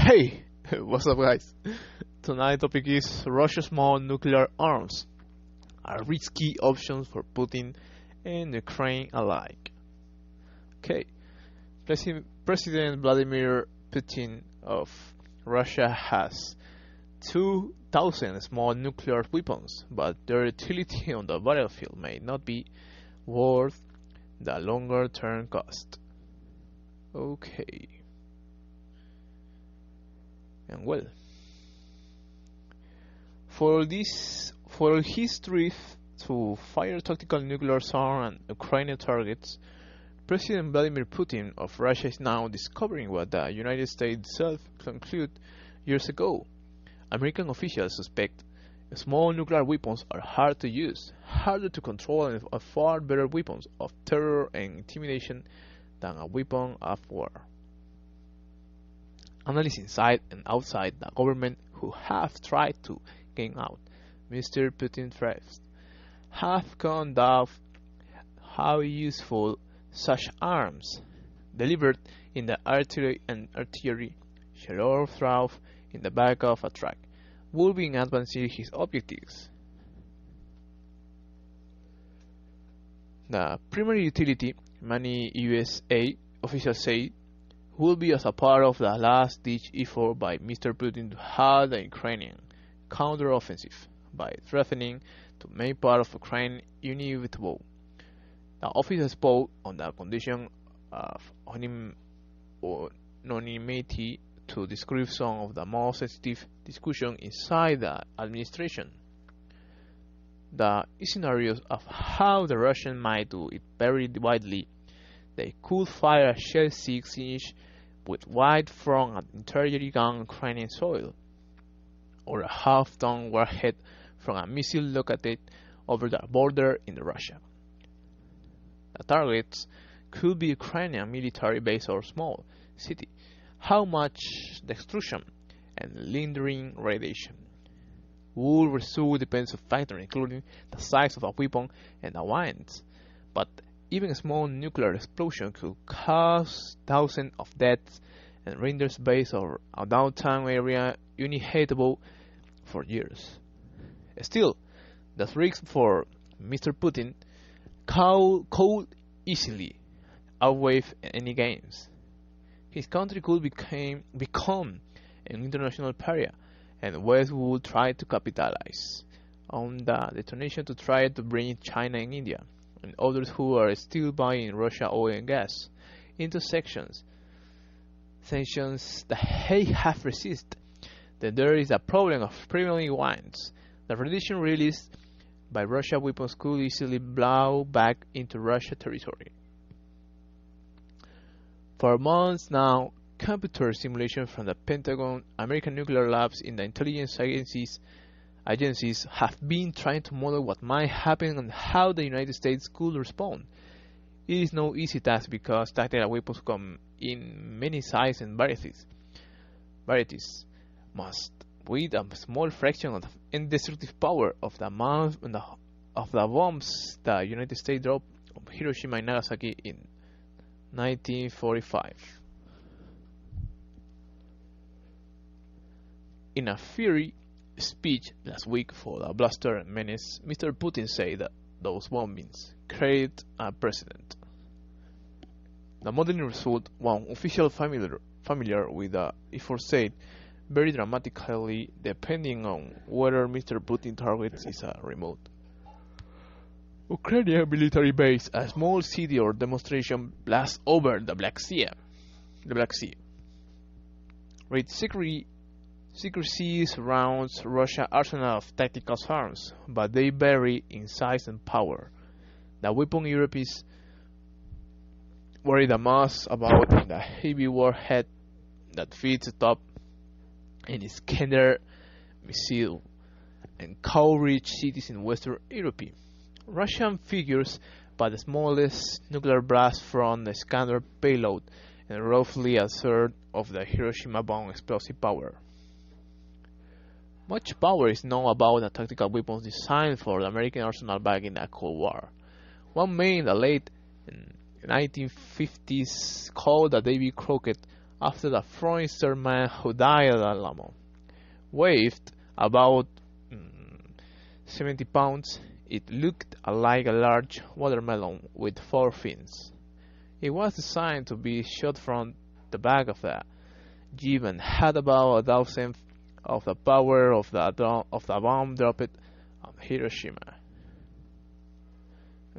Hey, what's up, guys? Tonight's topic is Russia's small nuclear arms are risky options for Putin and Ukraine alike. Okay, President Vladimir Putin of Russia has 2,000 small nuclear weapons, but their utility on the battlefield may not be worth the longer-term cost. Okay. And well, for his drift to fire tactical nuclear arms on Ukrainian targets, President Vladimir Putin of Russia is now discovering what the United States itself concluded years ago. American officials suspect small nuclear weapons are hard to use, harder to control, and are far better weapons of terror and intimidation than a weapon of war. Analysts inside and outside the government who have tried to game out Mr. Putin's threats have gone doubt how useful such arms, delivered in the artillery shell through in the back of a truck, would be in advancing his objectives. The primary utility, many USA officials say, will be as a part of the last-ditch effort by Mr. Putin to halt the Ukrainian counter-offensive by threatening to make part of Ukraine inevitable. The official spoke on the condition of anonymity to describe some of the most sensitive discussion inside the administration. The scenarios of how the Russians might do it vary widely. They could fire a shell 6-inch with wide from an entirely gun on Ukrainian soil, or a half-ton warhead from a missile located over the border in Russia. The targets could be Ukrainian military base or small city. How much destruction and lingering radiation will result depends on factors including the size of the weapon and the winds, but even a small nuclear explosion could cause thousands of deaths and render base or a downtown area uninhabitable for years. Still, the risk for Mr. Putin could easily outweigh any gains. His country could become an international pariah, and West would try to capitalize on the detonation to try to bring China and India and others who are still buying Russia oil and gas into sanctions that they have resisted. Then there is a problem of prevailing winds. The radiation released by Russia weapons could easily blow back into Russia territory. For months now, computer simulations from the Pentagon, American nuclear labs, in the intelligence agencies have been trying to model what might happen and how the United States could respond. It is no easy task because tactical weapons come in many sizes and varieties, must with a small fraction of the destructive power of the bombs the United States dropped on Hiroshima and Nagasaki in 1945. In a fiery speech last week for the Blaster Menace, Mr. Putin said that those bombings create a precedent. The modeling result, one official familiar with the effort said, very dramatically depending on whether Mr. Putin targets is a remote Ukrainian military base, a small city, or demonstration blast over the Black Sea. Great secrecy surrounds Russia's arsenal of tactical arms, but they vary in size and power. The weapon Europe is worried the most about is the heavy warhead that fits atop an Iskander missile and could-reach cities in Western Europe. Russian figures by the smallest nuclear blast from the Iskander payload and roughly a third of the Hiroshima bomb explosive power. Much power is known about the tactical weapons designed for the American arsenal back in the Cold War. One man in the late 1950s called the Davy Crockett after the Froister man who died at Alamo. Weighed about 70 pounds, it looked like a large watermelon with 4 fins. It was designed to be shot from the back of the jeep and had about a thousandth of the power of the bomb dropped on Hiroshima.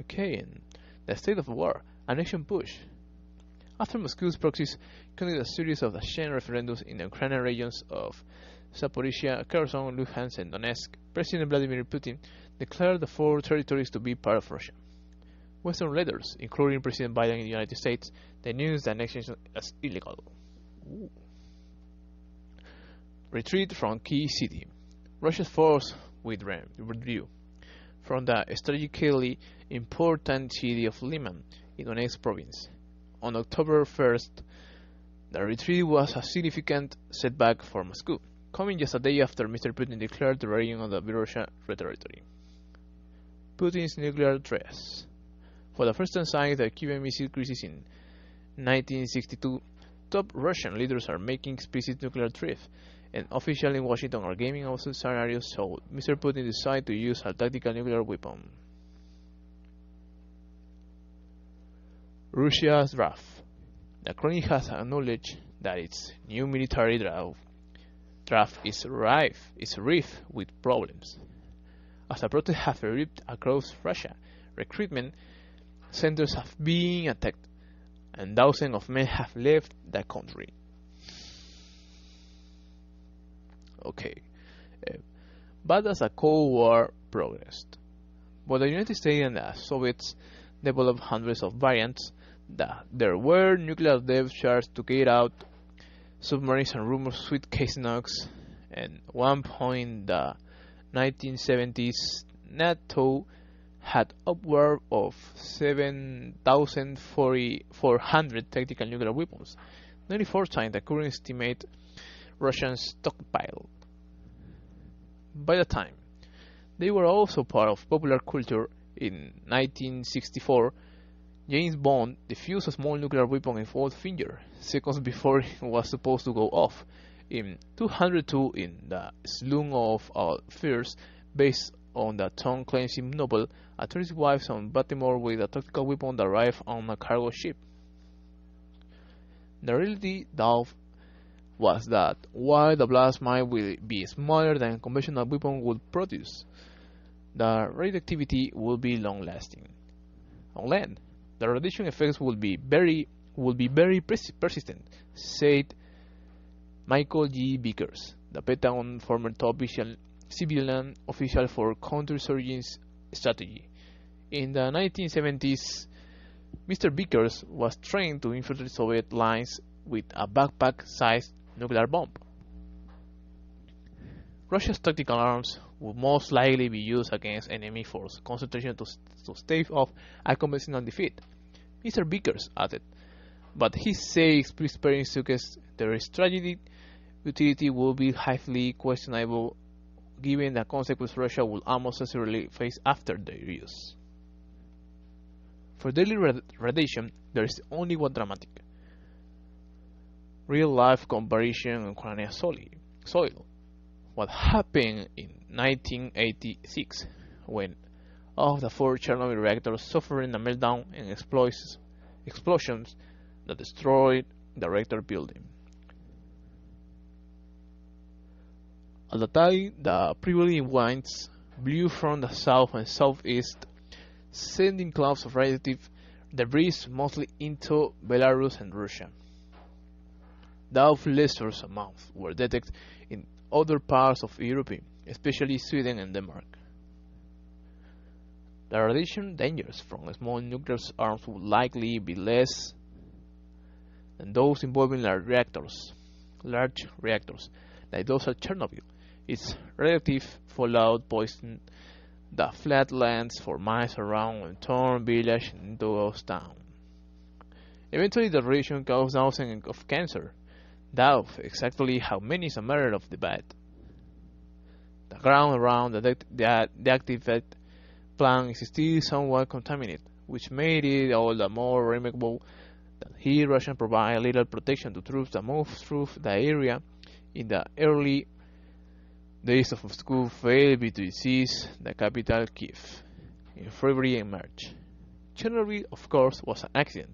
Okay, and the state of war, annexion push. After Moscow's proxies conducted a series of chain referendums in the Ukrainian regions of Zaporizhia, Kherson, Luhansk, and Donetsk, President Vladimir Putin declared the 4 territories to be part of Russia. Western leaders, including President Biden in the United States, denounced the annexion as illegal. Ooh. Retreat from key city. Russia's force withdrew from the strategically important city of Liman in Donetsk province. On October 1st, the retreat was a significant setback for Moscow, coming just a day after Mr. Putin declared the region of the Russia territory. Putin's nuclear threats. For the first time since the Cuban Missile Crisis in 1962, top Russian leaders are making explicit nuclear threats, and officials in Washington are gaming out scenarios so Mr. Putin decided to use a tactical nuclear weapon. Russia's draft. The Chronicle has acknowledged that its new military draft is rife with problems. As the protests have erupted across Russia, recruitment centers have been attacked, and thousands of men have left the country. Okay, but as the Cold War progressed, while the United States and the Soviets developed hundreds of variants, there were nuclear depth charts to get out, submarines and rumors suitcase knocks, and at one point in the 1970s, NATO had upward of 7,400 tactical nuclear weapons, 94 times the current estimate Russian stockpile. By the time they were also part of popular culture, in 1964, James Bond defused a small nuclear weapon in Goldfinger seconds before it was supposed to go off. In 202, in the Slough of All Fears, based on the Tom Clancy novel, a tourist wife on Baltimore with a tactical weapon that arrived on a cargo ship. The reality, though, was that while the blast might be smaller than a conventional weapon would produce, the radioactivity would be long-lasting. On land, the radiation effects would be very persistent, said Michael G. Vickers, the Pentagon former top civilian official for counterinsurgency strategy. In the 1970s, Mr. Vickers was trained to infiltrate Soviet lines with a backpack-sized nuclear bomb. Russia's tactical arms would most likely be used against enemy force concentration to stave off a conventional defeat, Mr. Vickers added, but he says preparing suggest their strategic utility will be highly questionable given the consequences Russia will almost necessarily face after their use. For daily radiation, there is only one dramatic real-life comparison on Ukrainian soil. What happened in 1986 when all of the 4 Chernobyl reactors suffered a meltdown and explosions that destroyed the reactor building. At the time, the prevailing winds blew from the south and southeast, sending clouds of radioactive debris mostly into Belarus and Russia. Though lesser amounts were detected in other parts of Europe, especially Sweden and Denmark. The radiation dangers from small nuclear arms would likely be less than those involving large reactors, like those at Chernobyl. Its radioactive fallout poisoned the flatlands for miles around and turned village into a ghost town. Eventually, the radiation caused thousands of cancer. Though exactly how many is a matter of debate. The ground around the active plant is still somewhat contaminated, which made it all the more remarkable that Russian provide little protection to troops that move through the area in the early days of Moscow failed to seize the capital Kiev in February and March. Chernobyl, of course, was an accident.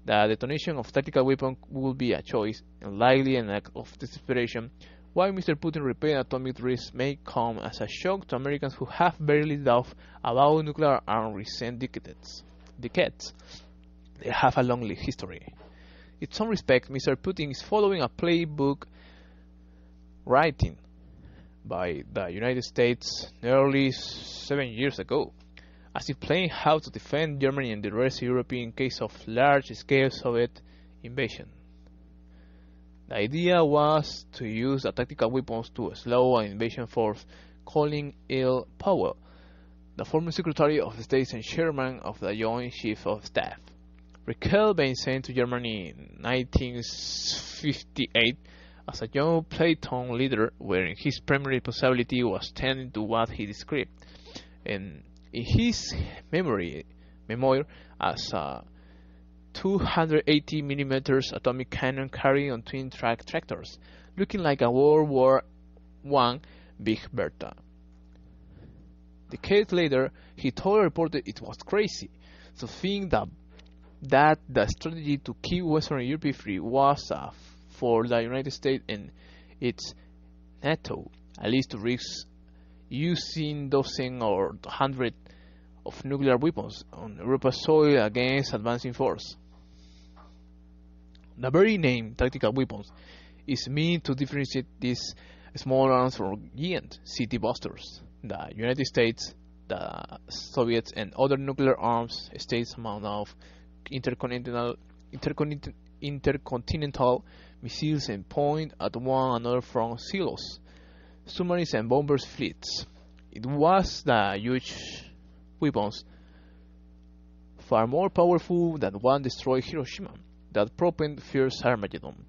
The detonation of tactical weapons would be a choice, and likely an act of desperation, while Mr. Putin's repeated atomic risks may come as a shock to Americans who have barely thought about nuclear arms in recent decades. They have a long history. In some respects, Mr. Putin is following a playbook written by the United States nearly 7 years ago, as if playing how to defend Germany and the rest of Europe in case of large-scale Soviet invasion. The idea was to use the tactical weapons to slow an invasion force, calling L. Powell, the former Secretary of State and Chairman of the Joint Chiefs of Staff, recalled being sent to Germany in 1958 as a young platoon leader, wherein his primary responsibility was tending to what he described, and in his memoir as a 280 mm atomic cannon carried on twin-track tractors, looking like a World War I Big Bertha. Decades later, he told a reporter it was crazy to think that the strategy to keep Western Europe free was for the United States and its NATO, at least to risk using dozens or hundreds of nuclear weapons on Europe's soil against advancing force. The very name tactical weapons is meant to differentiate these small arms from giant city busters. The United States, the Soviets, and other nuclear arms states amount of intercontinental missiles and point at one another from silos, submarines, and bombers fleets. It was the huge weapons, far more powerful than one destroyed Hiroshima, that propelled fierce Armageddon,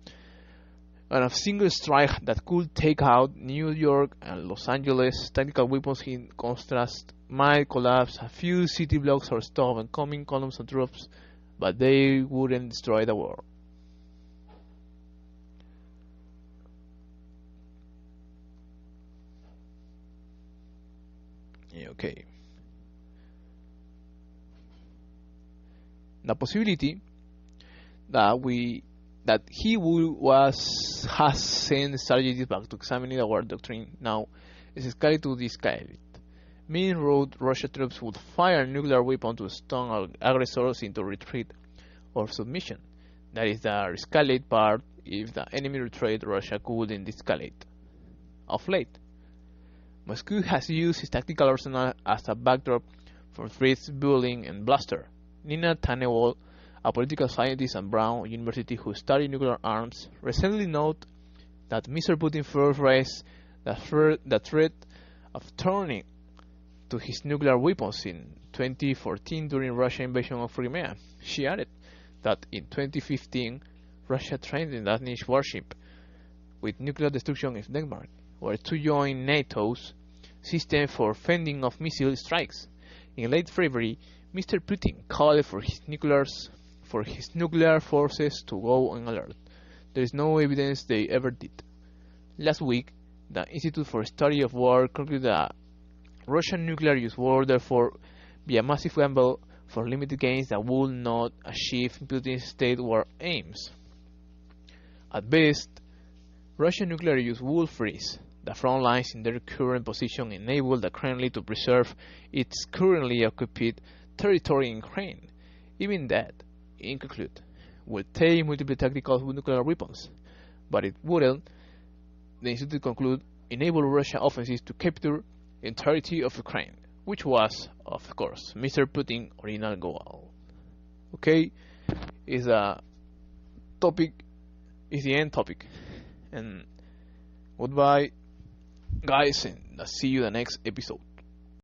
and a single strike that could take out New York and Los Angeles. Tactical weapons, in contrast, might collapse a few city blocks or stop incoming columns of troops, but they wouldn't destroy the world. Okay. The possibility that he has sent strategies back to examining our doctrine now is escalated to this escalate. Meaning Russian troops would fire nuclear weapons to stun aggressors into retreat or submission. That is the escalate part. If the enemy retreat, Russia couldn't escalate. Of late, Moscow has used his tactical arsenal as a backdrop for threats, bullying, and bluster. Nina Tanewal, a political scientist at Brown University who studied nuclear arms, recently noted that Mr. Putin first raised the threat of turning to his nuclear weapons in 2014 during Russia's invasion of Crimea. She added that in 2015, Russia trained a Danish warship with nuclear destruction in Denmark, where to join NATO's system for fending off missile strikes. In late February, Mr. Putin called for his nuclear forces to go on alert. There is no evidence they ever did. Last week, the Institute for Study of War concluded that Russian nuclear use would therefore be a massive gamble for limited gains that would not achieve Putin's state war aims. At best, Russian nuclear use would freeze the front lines in their current position, enable the Kremlin to preserve its currently occupied territory in Ukraine. Even that, in conclude, would take multiple tactical nuclear weapons, but it wouldn't, the Institute conclude, enable Russian offensives to capture the entirety of Ukraine, which was, of course, Mr. Putin's original goal. Okay, is the end topic, and goodbye, guys, and see you in the next episode.